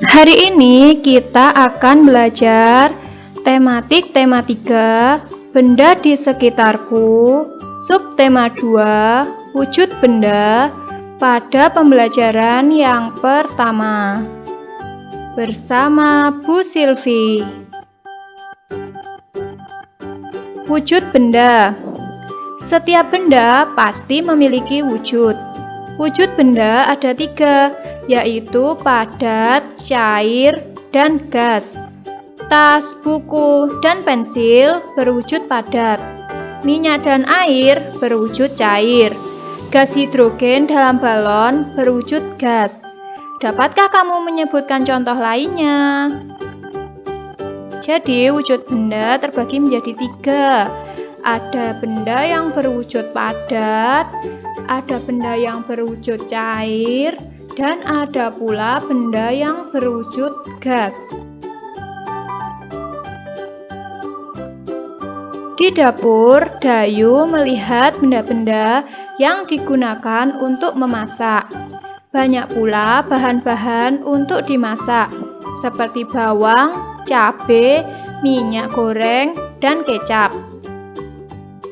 Hari ini kita akan belajar tematik tema 3, benda di sekitarku, subtema 2, wujud benda, pada pembelajaran yang pertama. Bersama Bu Silvi. Wujud benda. Setiap benda pasti memiliki wujud. Wujud benda ada 3, yaitu padat, cair, dan gas. Tas, buku, dan pensil berwujud padat. Minyak dan air berwujud cair. Gas hidrogen dalam balon berwujud gas. Dapatkah kamu menyebutkan contoh lainnya? Jadi, wujud benda terbagi menjadi 3. Ada benda yang berwujud padat, ada benda yang berwujud cair, dan ada pula benda yang berwujud gas. Di dapur, Dayu melihat benda-benda yang digunakan untuk memasak. Banyak pula bahan-bahan untuk dimasak, seperti bawang, cabai, minyak goreng, dan kecap.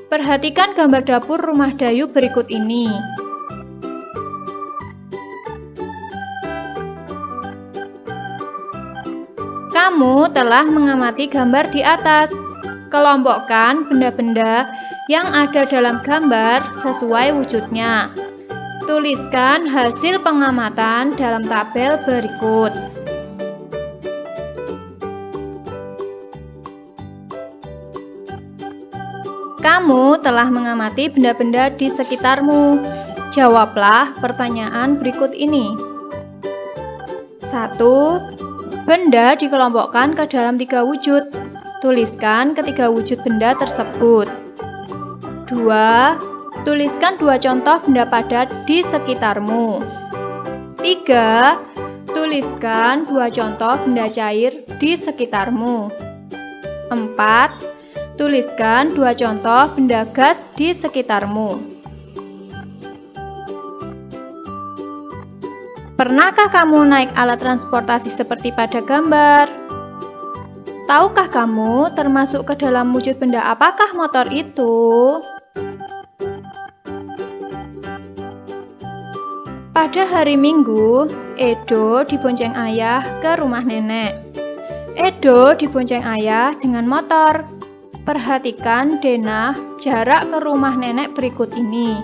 Perhatikan gambar dapur rumah Dayu berikut ini. Kamu telah mengamati gambar di atas. Kelompokkan benda-benda yang ada dalam gambar sesuai wujudnya. Tuliskan hasil pengamatan dalam tabel berikut. Kamu telah mengamati benda-benda di sekitarmu. Jawablah pertanyaan berikut ini. 1. Benda dikelompokkan ke dalam 3 wujud. Tuliskan ketiga wujud benda tersebut. 2. Tuliskan 2 contoh benda padat di sekitarmu. 3. Tuliskan 2 contoh benda cair di sekitarmu. 4. Tuliskan 2 contoh benda gas di sekitarmu. Pernahkah kamu naik alat transportasi seperti pada gambar? Tahukah kamu termasuk ke dalam wujud benda apakah motor itu? Pada hari Minggu, Edo dibonceng ayah ke rumah nenek. Edo dibonceng ayah dengan motor. Perhatikan denah jarak ke rumah nenek berikut ini.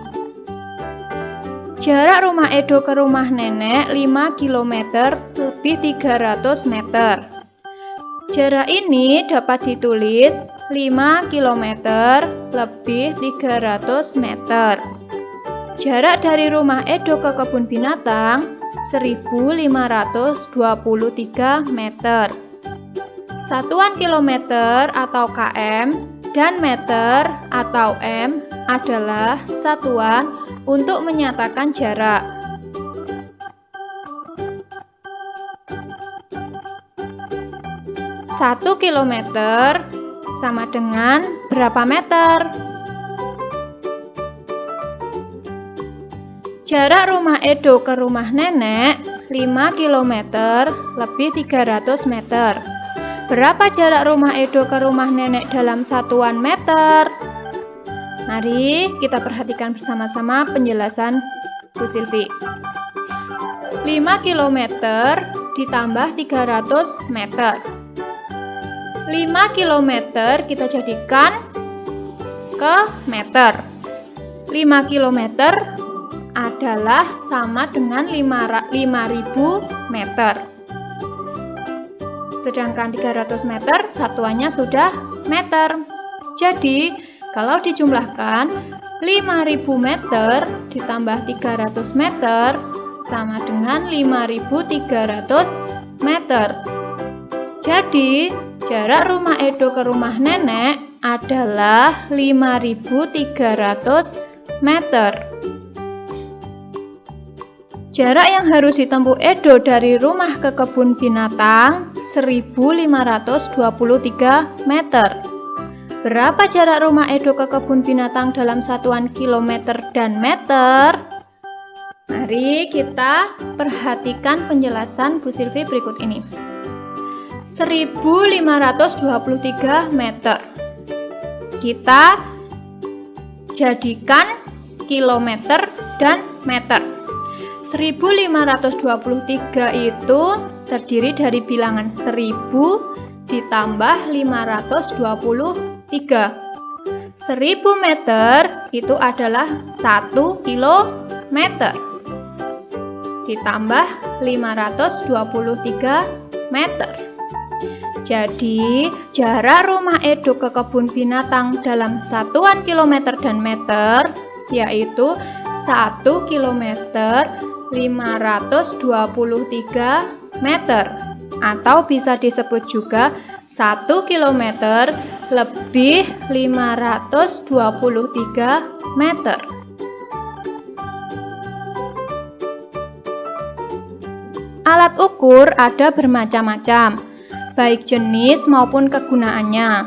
Jarak rumah Edo ke rumah nenek 5 km lebih 300 meter. Jarak ini dapat ditulis 5 km lebih 300 meter. Jarak dari rumah Edo ke kebun binatang 1523 meter. Satuan kilometer atau km dan meter atau m adalah satuan untuk menyatakan jarak. Satu kilometer sama dengan berapa meter? Jarak rumah Edo ke rumah nenek 5 km lebih 300 meter. Berapa jarak rumah Edo ke rumah nenek dalam satuan meter? Mari kita perhatikan bersama-sama penjelasan Bu Silvi. 5 km ditambah 300 meter. 5 km kita jadikan ke meter. 5 km adalah sama dengan 5.000 meter. Sedangkan 300 meter satuannya sudah meter. Jadi, kalau dijumlahkan 5.000 meter ditambah 300 meter sama dengan 5.300 meter. Jadi, jarak rumah Edo ke rumah nenek adalah 5.300 meter. Jarak yang harus ditempuh Edo dari rumah ke kebun binatang 1523 meter. Berapa jarak rumah Edo ke kebun binatang dalam satuan kilometer dan meter? Mari kita perhatikan penjelasan Bu Silvi berikut ini. 1523 meter. Kita jadikan kilometer dan meter. 1523 itu terdiri dari bilangan 1000 ditambah 523. 1000 meter itu adalah 1 kilometer ditambah 523 meter. Jadi, jarak rumah Edo ke kebun binatang dalam satuan kilometer dan meter yaitu 1 kilometer 523 meter, atau bisa disebut juga 1 kilometer lebih 523 meter. Alat ukur ada bermacam-macam, baik jenis maupun kegunaannya.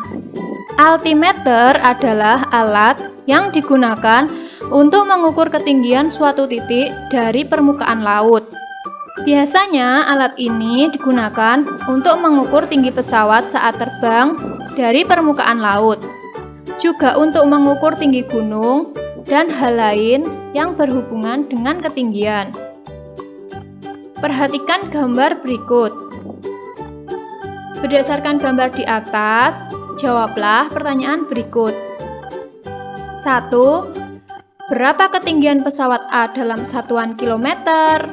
Altimeter adalah alat yang digunakan untuk mengukur ketinggian suatu titik dari permukaan laut. Biasanya alat ini digunakan untuk mengukur tinggi pesawat saat terbang dari permukaan laut, juga untuk mengukur tinggi gunung dan hal lain yang berhubungan dengan ketinggian. Perhatikan gambar berikut. Berdasarkan gambar di atas, jawablah pertanyaan berikut. 1. Berapa ketinggian pesawat A dalam satuan kilometer?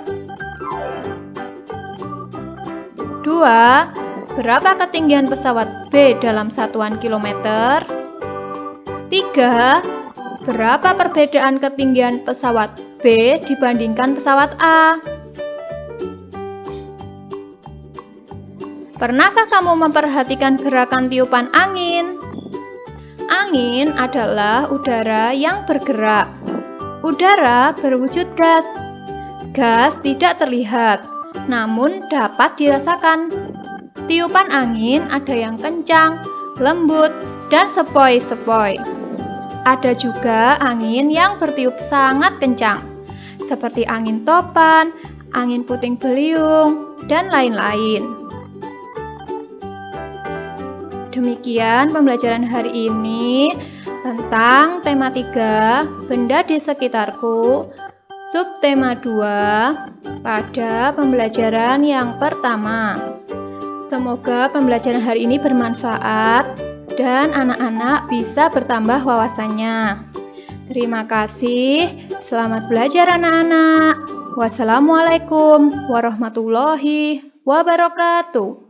2. Berapa ketinggian pesawat B dalam satuan kilometer? 3. Berapa perbedaan ketinggian pesawat B dibandingkan pesawat A? Pernahkah kamu memperhatikan gerakan tiupan angin? Angin adalah udara yang bergerak. Udara berwujud gas. Gas tidak terlihat, namun dapat dirasakan. Tiupan angin ada yang kencang, lembut, dan sepoi-sepoi. Ada juga angin yang bertiup sangat kencang, seperti angin topan, angin puting beliung, dan lain-lain. Demikian pembelajaran hari ini tentang tema 3, benda di sekitarku, subtema 2, pada pembelajaran yang pertama. Semoga pembelajaran hari ini bermanfaat dan anak-anak bisa bertambah wawasannya. Terima kasih, selamat belajar anak-anak. Wassalamualaikum warahmatullahi wabarakatuh.